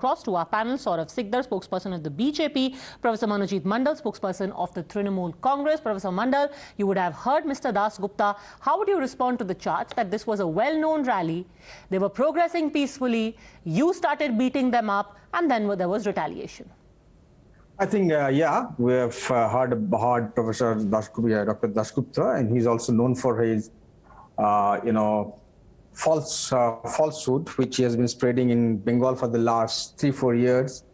across to our panel, Saurav Sikdar, spokesperson of the BJP, Professor Monojit Mondal, spokesperson of the Trinamool Congress. Professor Mondal, you would have heard Mr. Das Gupta. How would you respond to the charge that this was a well-known rally, they were progressing peacefully, you started beating them up, and then there was retaliation? I think, we have heard Professor Dr. Das Gupta, and he's also known for his, falsehood, which he has been spreading in Bengal for the last 3-4 years.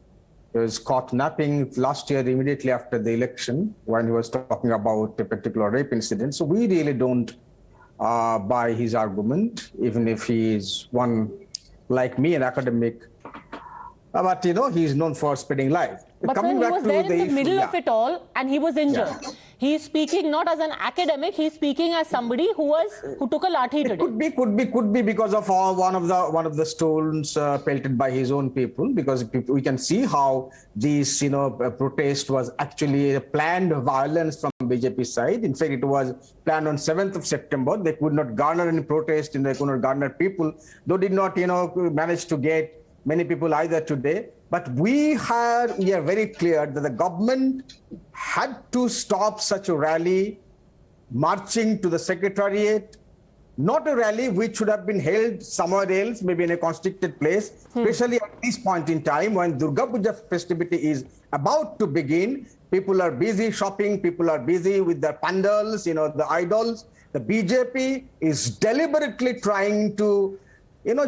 He was caught napping last year immediately after the election when he was talking about a particular rape incident. So we really don't buy his argument, even if he is one, like me, an academic. But, he's known for spreading lies. But coming sir, he was there in the middle of yeah. it all, and he was injured. Yeah. He's speaking not as an academic, he's speaking as somebody who took a lathi today. Could be because of one of the stones pelted by his own people, because we can see how these protest was actually a planned violence from BJP side. In fact, it was planned on 7th of September. They could not garner any protest, and they could not garner people. They did not manage to get many people either today. But we are very clear that the government had to stop such a rally, marching to the secretariat, not a rally which should have been held somewhere else, maybe in a constricted place, especially at this point in time when Durga Puja festivity is about to begin. People are busy shopping, people are busy with their pandals, the idols. The BJP is deliberately trying to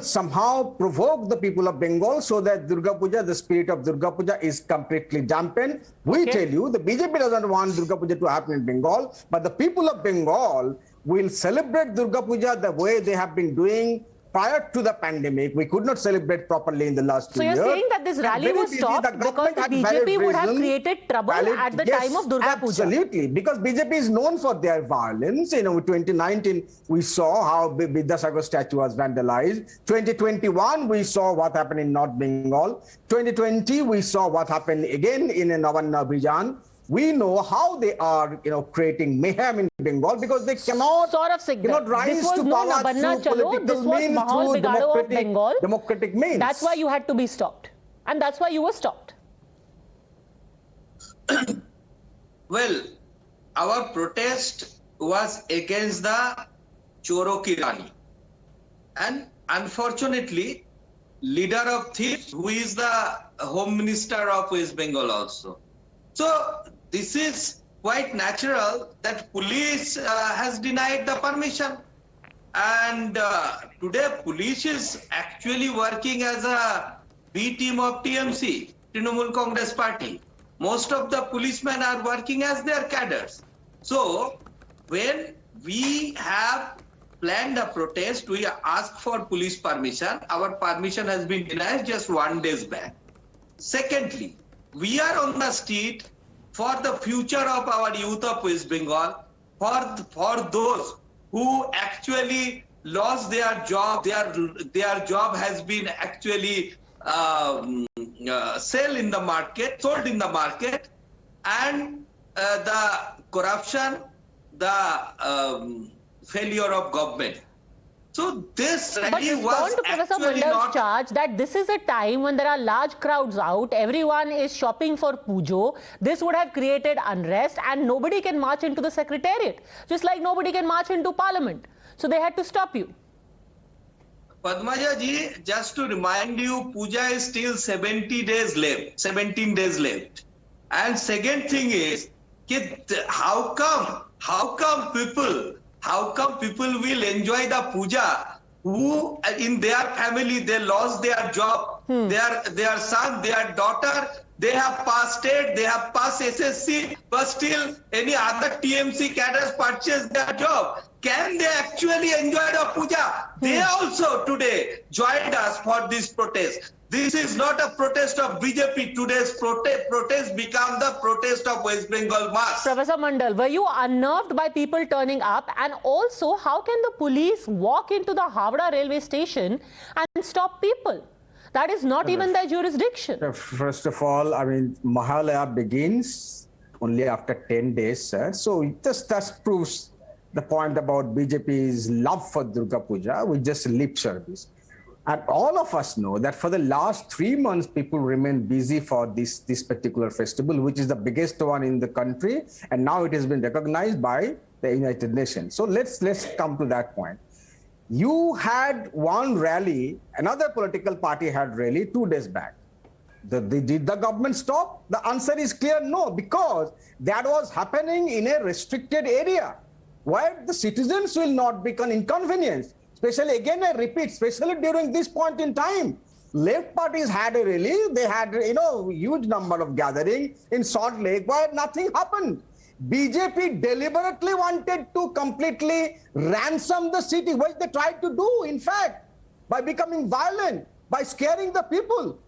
somehow provoke the people of Bengal so that Durga Puja, the spirit of Durga Puja, is completely dampened. We tell you, the BJP doesn't want Durga Puja to happen in Bengal, but the people of Bengal will celebrate Durga Puja the way they have been doing prior to the pandemic. We could not celebrate properly in the last 2 years. So you're saying that this rally was stopped because the BJP would have created trouble at the time of Durga Puja? Absolutely, because BJP is known for their violence. In 2019, we saw how Vidyasagar statue was vandalized. 2021, we saw what happened in North Bengal. 2020, we saw what happened again in Nabanna Cholo. We know how they are, creating mayhem in Bengal because they cannot, rise to power Nabanna through Cholo, political means, through democratic means. That's why you had to be stopped. And that's why you were stopped. Well, our protest was against the Choro ki Rani. And unfortunately, leader of thieves, who is the Home Minister of West Bengal also. So this is quite natural that police has denied the permission, and today police is actually working as a B team of TMC, Trinamool Congress Party. Most of the policemen are working as their cadres. So when we have planned a protest, we ask for police permission. Our permission has been denied just 1 day back. Secondly, we are on the street for the future of our youth of West Bengal, for those who actually lost their job, their job has been actually sold in the market, and the corruption, the failure of government. So this rally was to Professor Mondal's charge that this is a time when there are large crowds out, everyone is shopping for Pujo. This would have created unrest and nobody can march into the secretariat, just like nobody can march into parliament. So they had to stop you. Padmaja ji, just to remind you, Puja is still 17 days left. And second thing is, how come people will enjoy the puja who in their family they lost their job, their son, their daughter, they have passed state, they have passed SSC, but still any other TMC cadres purchase their job. Can they actually enjoy the puja? They also today joined us for this protest. This is not a protest of BJP. Today's protest become the protest of West Bengal mass. Professor Mondal, were you unnerved by people turning up? And also, how can the police walk into the Howrah railway station and stop people? That is not even their jurisdiction. First of all, Mahalaya begins only after 10 days, sir. So that proves the point about BJP's love for Durga Puja with just lip service. And all of us know that for the last 3 months, people remain busy for this particular festival, which is the biggest one in the country. And now it has been recognized by the United Nations. So let's come to that point. You had one rally, another political party had rally 2 days back. Did the government stop? The answer is clear no, because that was happening in a restricted area where the citizens will not become inconvenienced. Especially, again, I repeat, especially during this point in time, left parties had a rally. They had, huge number of gathering in Salt Lake where nothing happened. BJP deliberately wanted to completely ransom the city, which they tried to do, in fact, by becoming violent, by scaring the people.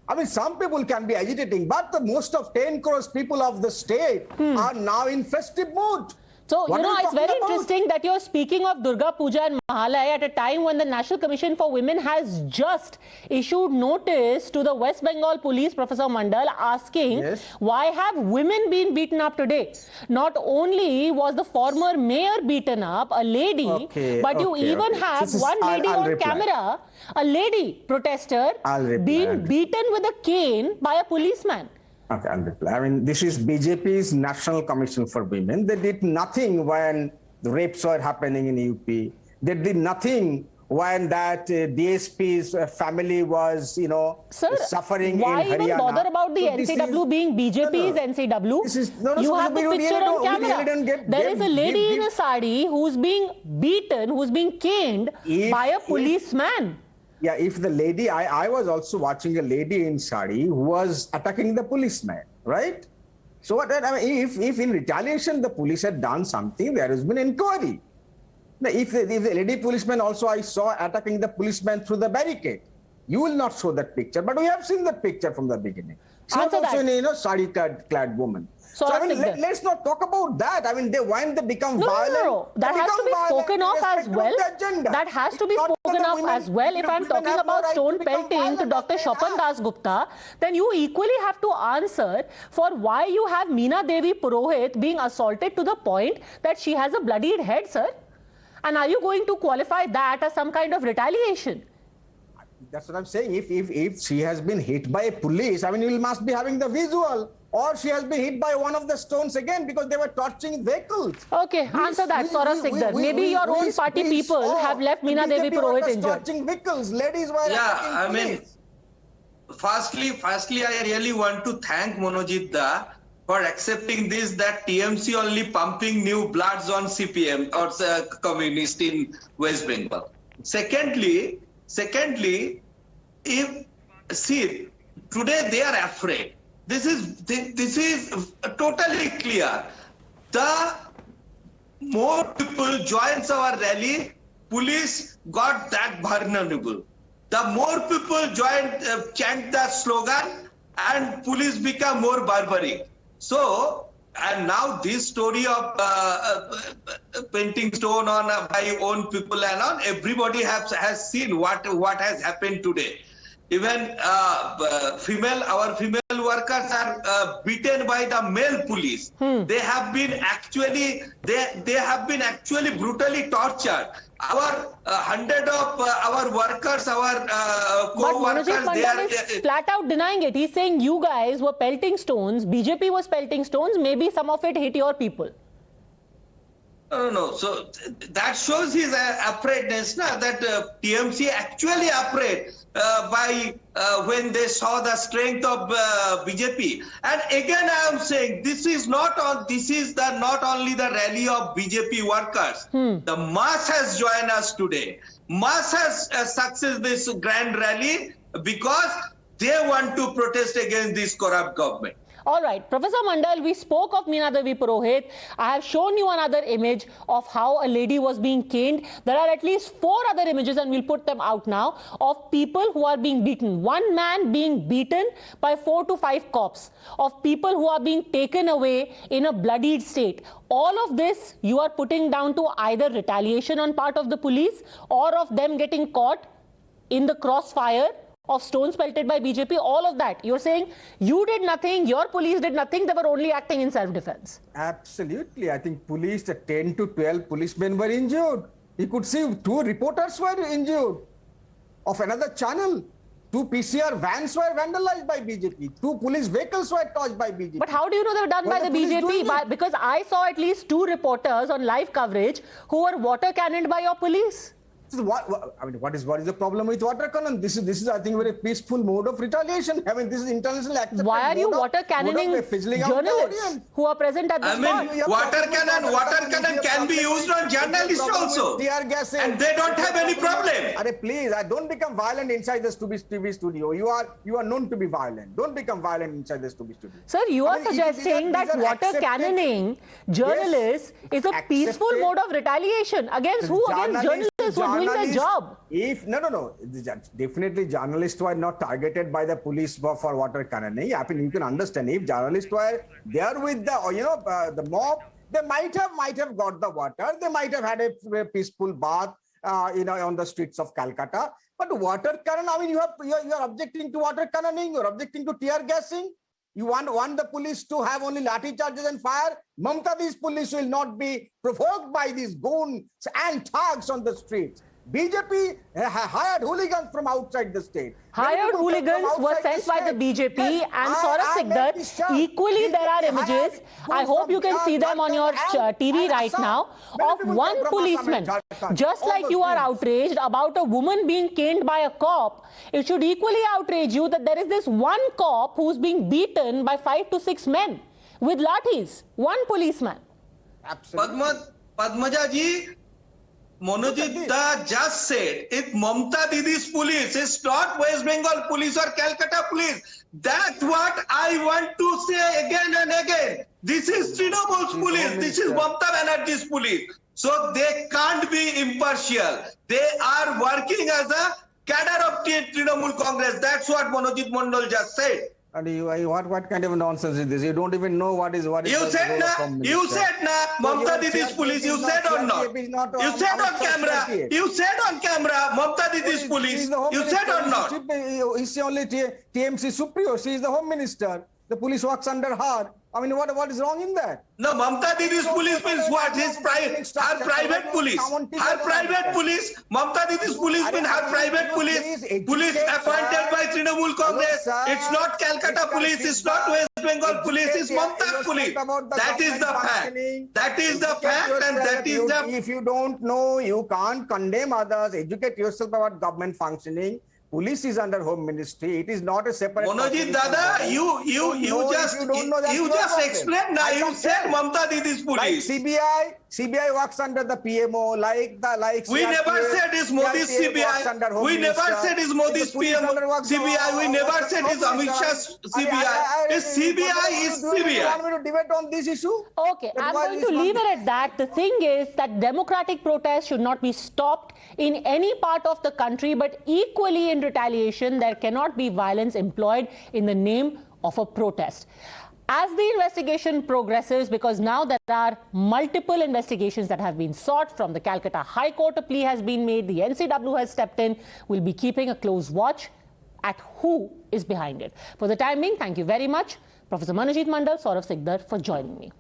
I mean, some people can be agitating, but the most of 10 crores people of the state are now in festive mood. So, it's very interesting that you're speaking of Durga Puja and Mahalaya at a time when the National Commission for Women has just issued notice to the West Bengal police, Professor Mondal, asking why have women been beaten up today? Not only was the former mayor beaten up, a lady, but you even have one lady on camera, a lady protester being beaten with a cane by a policeman. Okay, I'll reply. I mean, this is BJP's National Commission for Women. They did nothing when the rapes were happening in UP. They did nothing when that DSP's family was, suffering in Haryana. Why even bother about the NCW being BJP's NCW? You have the picture on camera. There is a lady in a sari who's being beaten, who's being caned by a policeman. Yeah, if the lady, I was also watching a lady in sari who was attacking the policeman, right? So what, I mean, if in retaliation the police had done something, there has been inquiry. Now, if the lady policeman also I saw attacking the policeman through the barricade, you will not show that picture, but we have seen that picture from the beginning. She was also a sari-clad woman. So I mean, let's not talk about that. I mean, when they become violent, no. That has to be spoken of as well. That has to be spoken of as well. If I'm talking about stone pelting to Dr. Shopan Das Gupta, then you equally have to answer for why you have Meena Devi Purohit being assaulted to the point that she has a bloodied head, sir. And are you going to qualify that as some kind of retaliation? That's what I'm saying. If she has been hit by a police, I mean, you must be having the visual. Or she has been hit by one of the stones again because they were torching vehicles. Okay, answer that, Saurav Sikdar. Maybe your own party people have left Meena Devi Purohit injured. Torching vehicles, ladies were I mean, firstly, I really want to thank Monojit Da for accepting this, that TMC only pumping new bloods on CPM or communist in West Bengal. Secondly, today they are afraid. This is totally clear. The more people joins our rally, police got that vulnerable. The more people chant that slogan, and police become more barbaric. So, and now this story of painting stone on by own people and on, everybody has seen what has happened today. Even our female workers are beaten by the male police. They have been actually brutally tortured. Our 100 of our workers, our co-workers, but Mondal is flat out denying it. He's saying you guys were pelting stones. BJP was pelting stones. Maybe some of it hit your people. No. So that shows his afraidness, that TMC actually afraid by when they saw the strength of BJP. And again, I am saying this is not only the rally of BJP workers. The mass has joined us today. Mass has success this grand rally because they want to protest against this corrupt government. All right, Professor Mondal, we spoke of Meena Devi Purohit. I have shown you another image of how a lady was being caned. There are at least 4 other images, and we'll put them out now, of people who are being beaten. One man being beaten by 4 to 5 cops, of people who are being taken away in a bloodied state. All of this you are putting down to either retaliation on part of the police or of them getting caught in the crossfire of stones pelted by BJP, all of that. You're saying you did nothing, your police did nothing, they were only acting in self-defense. Absolutely. I think police, the 10 to 12 policemen were injured. You could see 2 reporters were injured. of another channel. 2 PCR vans were vandalized by BJP. 2 police vehicles were touched by BJP. But how do you know they were done by the BJP? Because I saw at least 2 reporters on live coverage who were water cannoned by your police. What is the problem with water cannon? This is I think very peaceful mode of retaliation. I mean, this is international accepted. Why are you water cannoning journalists who are present at the spot? Water cannon can be used on journalists also. And they don't have any problem. Please, don't become violent inside the TV studio. You are known to be violent. Don't become violent inside the TV studio. Sir, you are suggesting that water cannoning journalists is a peaceful mode of retaliation. Against who? Against journalists who are doing their job. No. Definitely journalists were not targeted by the police for water cannoning. I mean, you can understand if journalists were there with the mob, they might have got the water. They might have had a peaceful bath, on the streets of Calcutta. But water cannon, I mean, you are objecting to water cannoning. You are objecting to tear gassing. You want the police to have only lathi charges and fire. Mamta, these police will not be provoked by these goons and thugs on the streets. BJP hired hooligans from outside the state. Hired hooligans were sent by the BJP and Saurav Sikdar. Equally, there are images. I hope you can see them on your TV right now of one policeman. Just like you are outraged about a woman being caned by a cop, it should equally outrage you that there is this one cop who's being beaten by 5 to 6 men with lathis. One policeman. Absolutely. Padmaja ji, Monojit just said, if Mamta Didi's police is not West Bengal police or Calcutta police, that's what I want to say again and again. This is Trinamool's police. This is Mamta Banerjee's police. So they can't be impartial. They are working as a cadre of Trinamool Congress. That's what Monojit Mondal just said. And what kind of nonsense is this? You don't even know what is. You said Mamta Didi's police. You said or not? You said on camera. You said on camera, Mamta Didi's police. You said or not? Is only TMC superior. She is the home minister. The police works under her. I mean, what is wrong in that? No, Mamta Didi's police means what? Her private police. Her private police. Mamta Didi's police means her private police. Police appointed by Trinamool Congress. It's not Calcutta police. It's not West Bengal police. It's Mamta police. That is the fact. That is the fact, and that is the. If you don't know, you can't condemn others. Educate yourself about government functioning. Police is under Home Ministry. It is not a separate. Monojit Dada, you just explained now. You said Mamta Didi's police. Like CBI works under the PMO. We never said it's Modi's CBI. We never said it's Modi's PMO. CBI. We never said it's Amit Shah's CBI. CBI is CBI. You want me to debate on this issue? Okay, I'm going to leave it at that. The thing is that democratic protest should not be stopped in any part of the country, but equally in retaliation, there cannot be violence employed in the name of a protest. As the investigation progresses, because now there are multiple investigations that have been sought from the Calcutta High Court, a plea has been made, the NCW has stepped in, we'll be keeping a close watch at who is behind it. For the time being, thank you very much, Professor Monojit Mondal, Saurav Sikdar, for joining me.